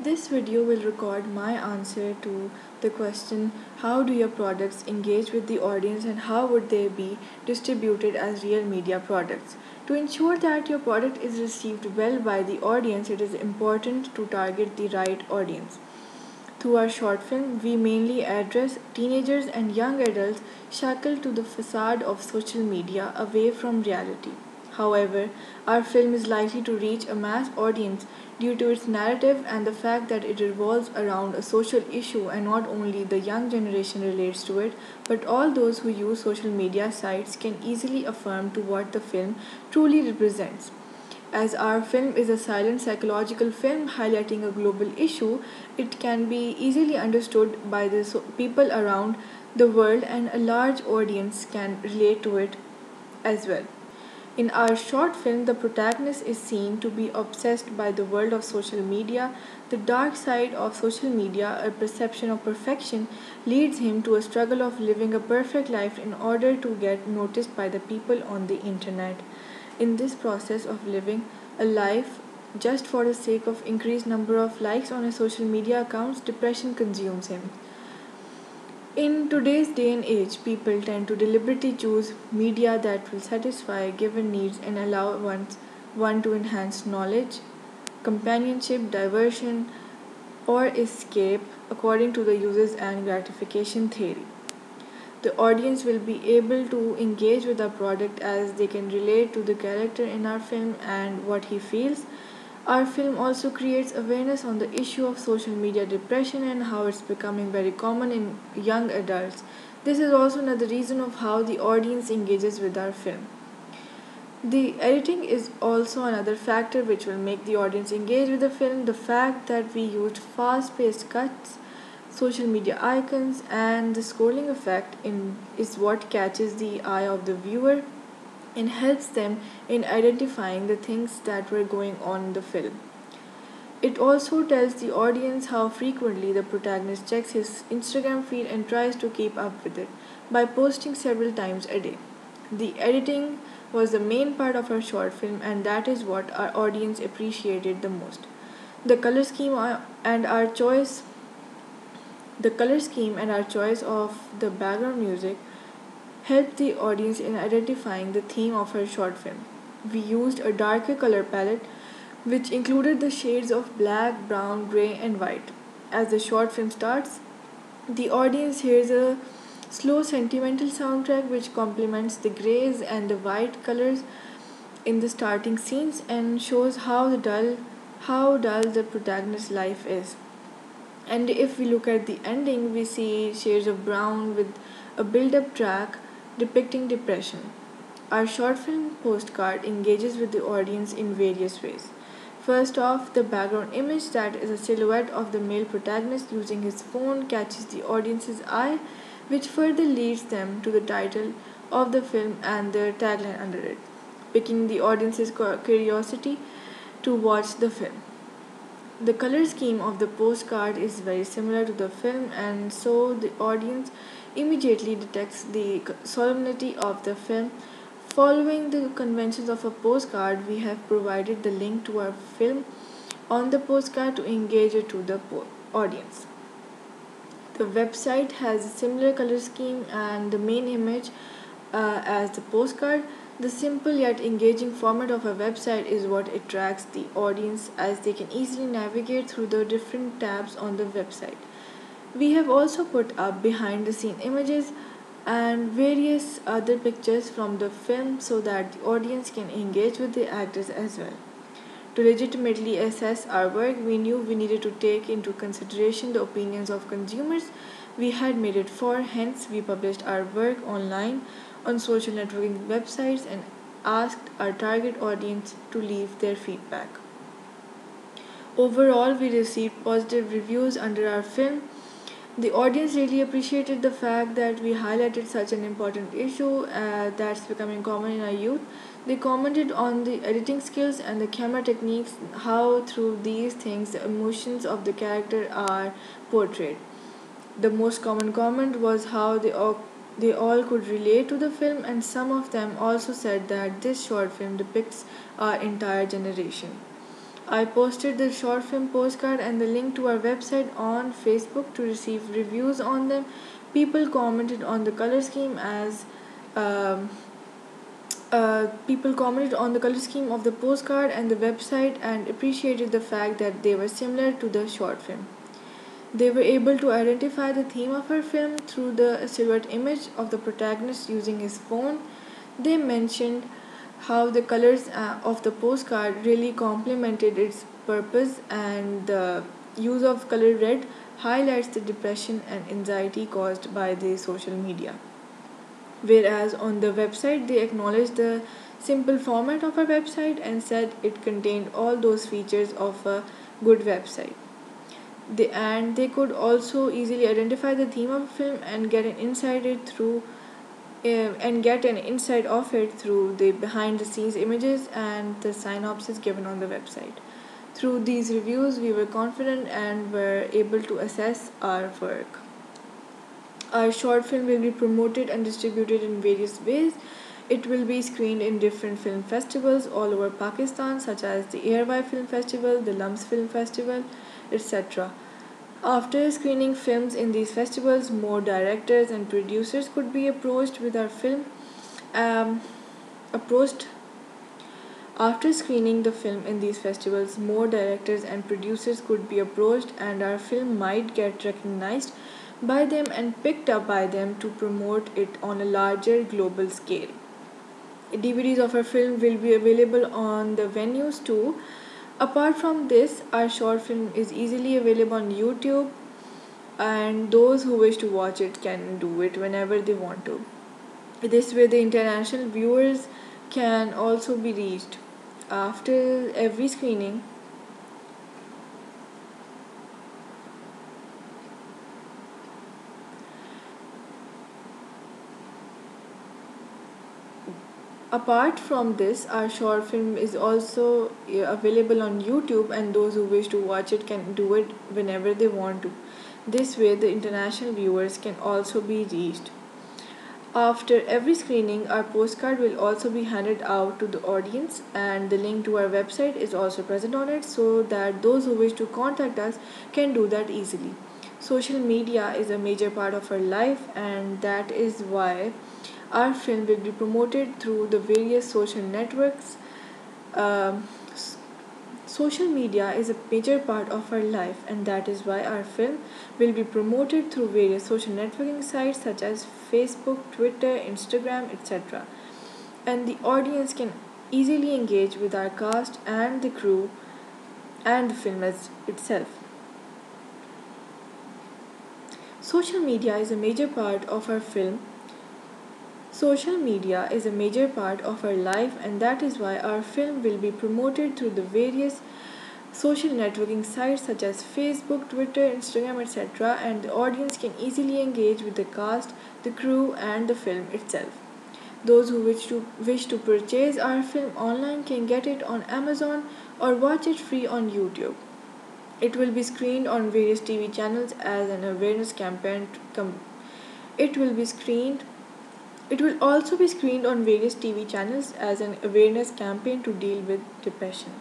This video will record my answer to the question, how do your products engage with the audience and how would they be distributed as real media products? To ensure that your product is received well by the audience, it is important to target the right audience. Through our short film, we mainly address teenagers and young adults shackled to the facade of social media away from reality. However, our film is likely to reach a mass audience due to its narrative and the fact that it revolves around a social issue, and not only the young generation relates to it, but all those who use social media sites can easily affirm to what the film truly represents. As our film is a silent psychological film highlighting a global issue, it can be easily understood by the people around the world, and a large audience can relate to it as well. In our short film, the protagonist is seen to be obsessed by the world of social media. The dark side of social media, a perception of perfection, leads him to a struggle of living a perfect life in order to get noticed by the people on the internet. In this process of living a life just for the sake of increased number of likes on his social media accounts, depression consumes him. In today's day and age, people tend to deliberately choose media that will satisfy given needs and allow one to enhance knowledge, companionship, diversion, or escape according to the user's and gratification theory. The audience will be able to engage with our product as they can relate to the character in our film and what he feels. Our film also creates awareness on the issue of social media depression and how it's becoming very common in young adults. This is also another reason of how the audience engages with our film. The editing is also another factor which will make the audience engage with the film. The fact that we used fast paced cuts, social media icons, and the scrolling effect is what catches the eye of the viewer and helps them in identifying the things that were going on in the film. It also tells the audience how frequently the protagonist checks his Instagram feed and tries to keep up with it by posting several times a day. The editing was the main part of our short film, and that is what our audience appreciated the most. The color scheme and our choice the color scheme and our choice of the background music helped the audience in identifying the theme of her short film. We used a darker color palette which included the shades of black, brown, grey, and white. As the short film starts, the audience hears a slow sentimental soundtrack which complements the greys and the white colors in the starting scenes and shows how dull the protagonist's life is. And if we look at the ending, we see shades of brown with a build up track depicting depression. Our short film postcard engages with the audience in various ways. First off, the background image, that is a silhouette of the male protagonist using his phone, catches the audience's eye, which further leads them to the title of the film and the tagline under it, piquing the audience's curiosity to watch the film. The color scheme of the postcard is very similar to the film, and so the audience immediately detects the solemnity of the film. Following the conventions of a postcard, we have provided the link to our film on the postcard to engage it to the audience. The website has a similar color scheme and the main image as the postcard. The simple yet engaging format of a website is what attracts the audience as they can easily navigate through the different tabs on the website. We have also put up behind the scene images and various other pictures from the film so that the audience can engage with the actors as well. To legitimately assess our work, we knew we needed to take into consideration the opinions of consumers we had made it for, hence, we published our work online on social networking websites and asked our target audience to leave their feedback. Overall, we received positive reviews under our film. The audience really appreciated the fact that we highlighted such an important issue that's becoming common in our youth. They commented on the editing skills and the camera techniques, how through these things the emotions of the character are portrayed. The most common comment was how they all could relate to the film, and some of them also said that this short film depicts our entire generation. I posted the short film postcard and the link to our website on Facebook to receive reviews on them. People commented on the color scheme as um, people commented on the color scheme of the postcard and the website and appreciated the fact that they were similar to the short film. They were able to identify the theme of her film through the silhouette image of the protagonist using his phone. They mentioned how the colors of the postcard really complemented its purpose, and the use of color red highlights the depression and anxiety caused by the social media. Whereas on the website, they acknowledged the simple format of our website and said it contained all those features of a good website. They could also easily identify the theme of a film and get an insight it through and get an insight of it through the behind the scenes images and the synopsis given on the website. Through these reviews, we were confident and were able to assess our work. Our short film will be promoted and distributed in various ways. It will be screened in different film festivals all over Pakistan, such as the Airway Film Festival, the Lums Film Festival, etc. After screening films in these festivals, more directors and producers could be approached with our film. Um, approached After screening the film in these festivals, more directors and producers could be approached, and our film might get recognized by them and picked up by them to promote it on a larger global scale. DVDs of our film will be available on the venues too. Apart from this, our short film is easily available on YouTube, and those who wish to watch it can do it whenever they want to. This way, the international viewers can also be reached. After every screening, apart from this, our short film is also available on YouTube, and those who wish to watch it can do it whenever they want to. This way, the international viewers can also be reached. After every screening, our postcard will also be handed out to the audience, and the link to our website is also present on it so that those who wish to contact us can do that easily. Social media is a major part of our life, and that is why our film will be promoted through the various social networks. Um, Social media is a major part of our life, and that is why our film will be promoted through various social networking sites such as Facebook, Twitter, Instagram, etc. And the audience can easily engage with our cast and the crew and the film itself. Social media is a major part of our film. Social media is a major part of our life, and that is why our film will be promoted through the various social networking sites such as Facebook, Twitter, Instagram, etc., and the audience can easily engage with the cast, the crew, and the film itself. Those who wish to purchase our film online can get it on Amazon or watch it free on YouTube. It will be screened on various TV channels as an awareness campaign. It will be screened. It will also be screened on various TV channels as an awareness campaign to deal with depression.